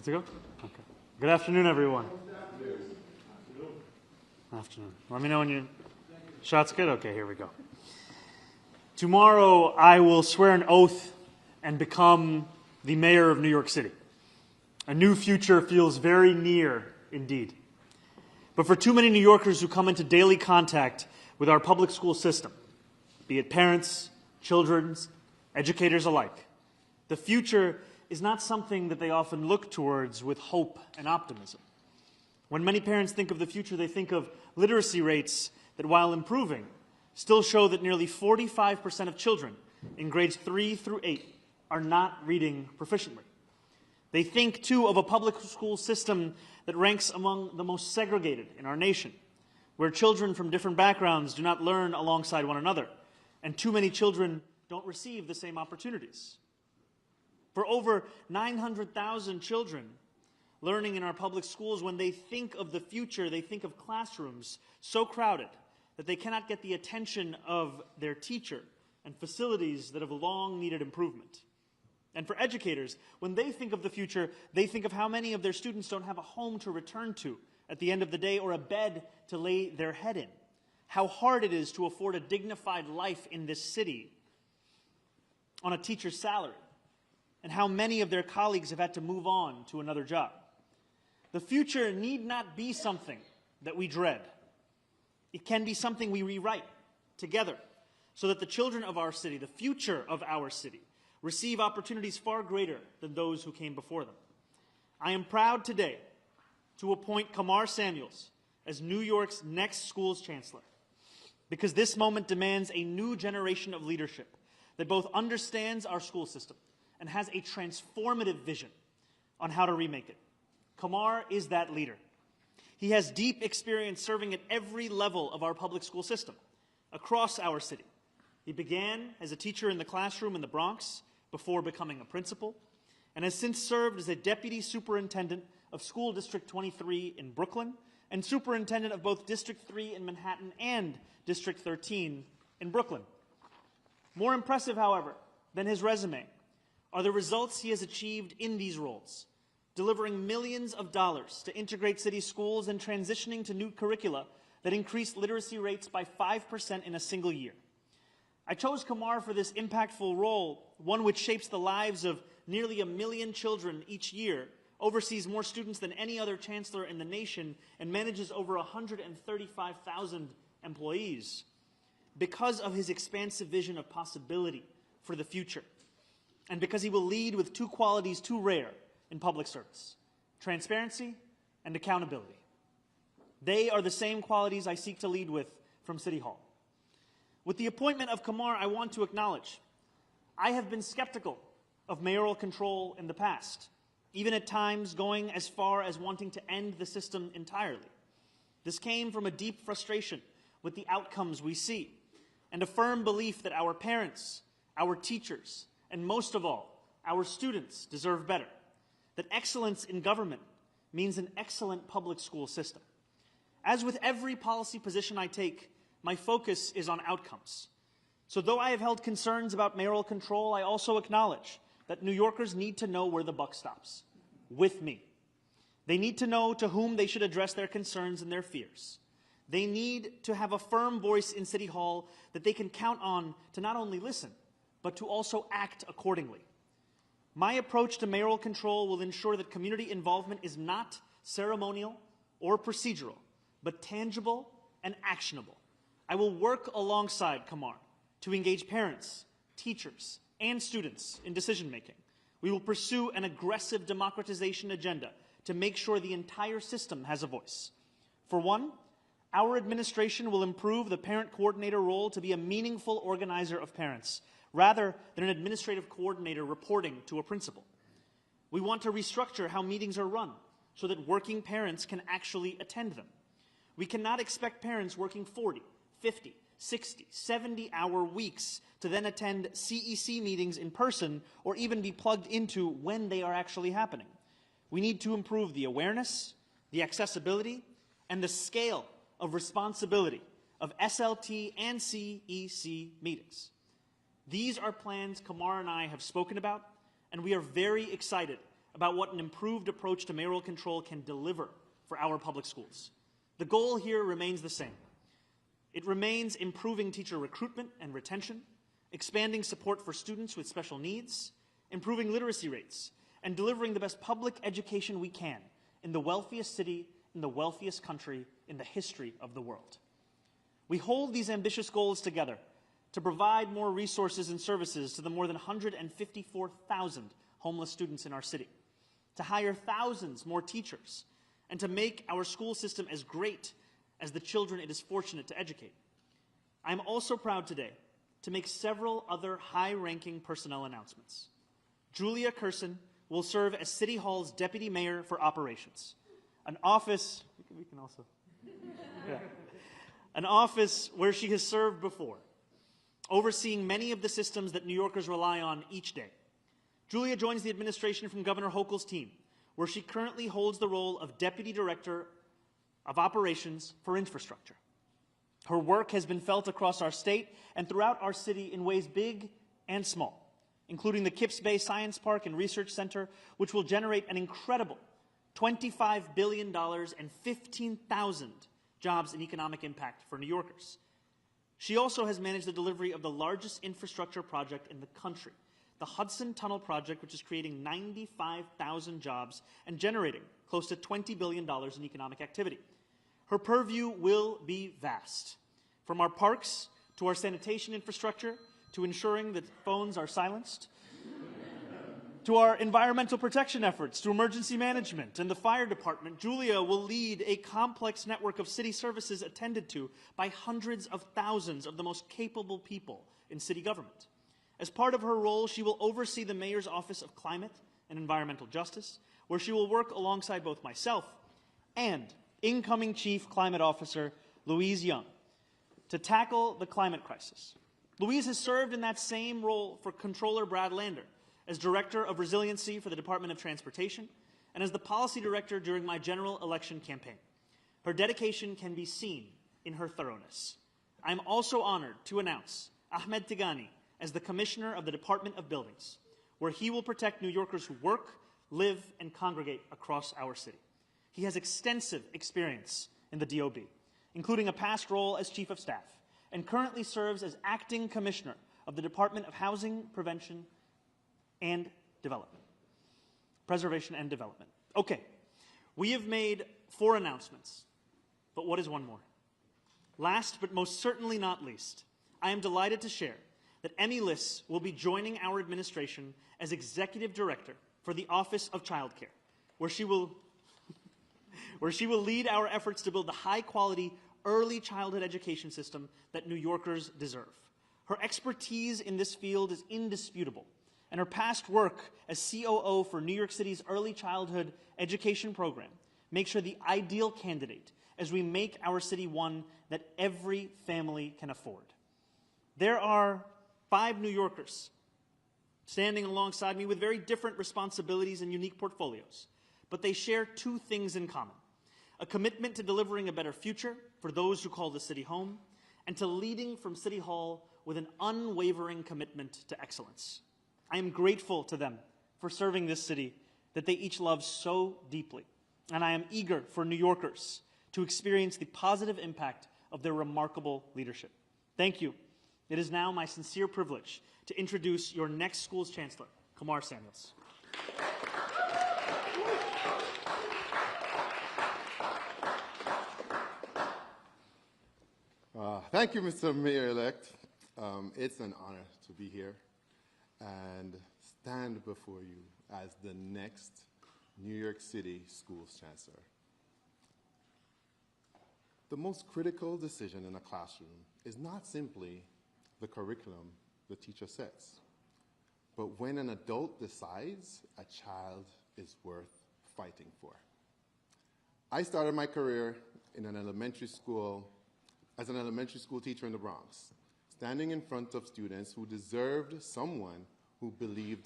Good to go? Okay. Good afternoon, everyone. Afternoon. Let me know when you... Shot's good? Okay, here we go. Tomorrow, I will swear an oath and become the mayor of New York City. A new future feels very near indeed. But for too many New Yorkers who come into daily contact with our public school system, be it parents, children, educators alike, the future is not something that they often look towards with hope and optimism. When many parents think of the future, they think of literacy rates that, while improving, still show that nearly 45% of children in grades 3 through 8 are not reading proficiently. They think, too, of a public school system that ranks among the most segregated in our nation, where children from different backgrounds do not learn alongside one another, and too many children don't receive the same opportunities. For over 900,000 children learning in our public schools, when they think of the future, they think of classrooms so crowded that they cannot get the attention of their teacher and facilities that have long needed improvement. And for educators, when they think of the future, they think of how many of their students don't have a home to return to at the end of the day or a bed to lay their head in. How hard it is to afford a dignified life in this city on a teacher's salary, and how many of their colleagues have had to move on to another job. The future need not be something that we dread. It can be something we rewrite together so that the children of our city, the future of our city, receive opportunities far greater than those who came before them. I am proud today to appoint Kamar Samuels as New York's next Schools Chancellor, because this moment demands a new generation of leadership that both understands our school system and has a transformative vision on how to remake it. Kamar is that leader. He has deep experience serving at every level of our public school system across our city. He began as a teacher in the classroom in the Bronx before becoming a principal, and has since served as a deputy superintendent of School District 23 in Brooklyn and superintendent of both District 3 in Manhattan and District 13 in Brooklyn. More impressive, however, than his resume are the results he has achieved in these roles, delivering millions of dollars to integrate city schools and transitioning to new curricula that increased literacy rates by 5% in a single year. I chose Kamar for this impactful role, one which shapes the lives of nearly 1 million children each year, oversees more students than any other chancellor in the nation, and manages over 135,000 employees, because of his expansive vision of possibility for the future, and because he will lead with two qualities too rare in public service: transparency and accountability. They are the same qualities I seek to lead with from City Hall. With the appointment of Kamar, I want to acknowledge I have been skeptical of mayoral control in the past, even at times going as far as wanting to end the system entirely. This came from a deep frustration with the outcomes we see, and a firm belief that our parents, our teachers, and most of all, our students deserve better, that excellence in government means an excellent public school system. As with every policy position I take, my focus is on outcomes. So though I have held concerns about mayoral control, I also acknowledge that New Yorkers need to know where the buck stops, with me. They need to know to whom they should address their concerns and their fears. They need to have a firm voice in City Hall that they can count on to not only listen, but to also act accordingly. My approach to mayoral control will ensure that community involvement is not ceremonial or procedural, but tangible and actionable. I will work alongside Kamar to engage parents, teachers, and students in decision-making. We will pursue an aggressive democratization agenda to make sure the entire system has a voice. For one, our administration will improve the parent coordinator role to be a meaningful organizer of parents, rather than an administrative coordinator reporting to a principal. We want to restructure how meetings are run so that working parents can actually attend them. We cannot expect parents working 40, 50, 60, 70-hour weeks to then attend CEC meetings in person or even be plugged into when they are actually happening. We need to improve the awareness, the accessibility, and the scale of responsibility of SLT and CEC meetings. These are plans Kamar and I have spoken about, and we are very excited about what an improved approach to mayoral control can deliver for our public schools. The goal here remains the same. It remains improving teacher recruitment and retention, expanding support for students with special needs, improving literacy rates, and delivering the best public education we can in the wealthiest city, in the wealthiest country in the history of the world. We hold these ambitious goals together to provide more resources and services to the more than 154,000 homeless students in our city, to hire thousands more teachers, and to make our school system as great as the children it is fortunate to educate. I am also proud today to make several other high-ranking personnel announcements. Julia Curson will serve as City Hall's Deputy Mayor for Operations, an office an office where she has served before, overseeing many of the systems that New Yorkers rely on each day. Julia joins the administration from Governor Hochul's team, where she currently holds the role of Deputy Director of Operations for Infrastructure. Her work has been felt across our state and throughout our city in ways big and small, including the Kips Bay Science Park and Research Center, which will generate an incredible $25 billion and 15,000 jobs and economic impact for New Yorkers. She also has managed the delivery of the largest infrastructure project in the country, the Hudson Tunnel Project, which is creating 95,000 jobs and generating close to $20 billion in economic activity. Her purview will be vast, from our parks to our sanitation infrastructure to ensuring that phones are silenced, to our environmental protection efforts, to emergency management and the fire department. Julia will lead a complex network of city services attended to by hundreds of thousands of the most capable people in city government. As part of her role, she will oversee the Mayor's Office of Climate and Environmental Justice, where she will work alongside both myself and incoming Chief Climate Officer Louise Young to tackle the climate crisis. Louise has served in that same role for Controller Brad Lander, as Director of Resiliency for the Department of Transportation, and as the Policy Director during my general election campaign. Her dedication can be seen in her thoroughness. I am also honored to announce Ahmed Tigani as the Commissioner of the Department of Buildings, where he will protect New Yorkers who work, live, and congregate across our city. He has extensive experience in the DOB, including a past role as Chief of Staff, and currently serves as Acting Commissioner of the Department of Housing, Preservation and Development. Okay, we have made 4 announcements, but what is one more? Last but most certainly not least, I am delighted to share that Emmy Liss will be joining our administration as Executive Director for the Office of Child Care, where she will lead our efforts to build the high-quality early childhood education system that New Yorkers deserve. Her expertise in this field is indisputable, and her past work as COO for New York City's early childhood education program makes her the ideal candidate as we make our city one that every family can afford. There are 5 New Yorkers standing alongside me with very different responsibilities and unique portfolios, but they share 2 things in common: a commitment to delivering a better future for those who call the city home, and to leading from City Hall with an unwavering commitment to excellence. I am grateful to them for serving this city that they each love so deeply, and I am eager for New Yorkers to experience the positive impact of their remarkable leadership. Thank you. It is now my sincere privilege to introduce your next Schools Chancellor, Kamar Samuels. Thank you, Mr. Mayor-Elect. It's an honor to be here and stand before you as the next New York City Schools Chancellor. The most critical decision in a classroom is not simply the curriculum the teacher sets, but when an adult decides a child is worth fighting for. I started my career in an elementary school as an elementary school teacher in the Bronx, standing in front of students who deserved someone who believed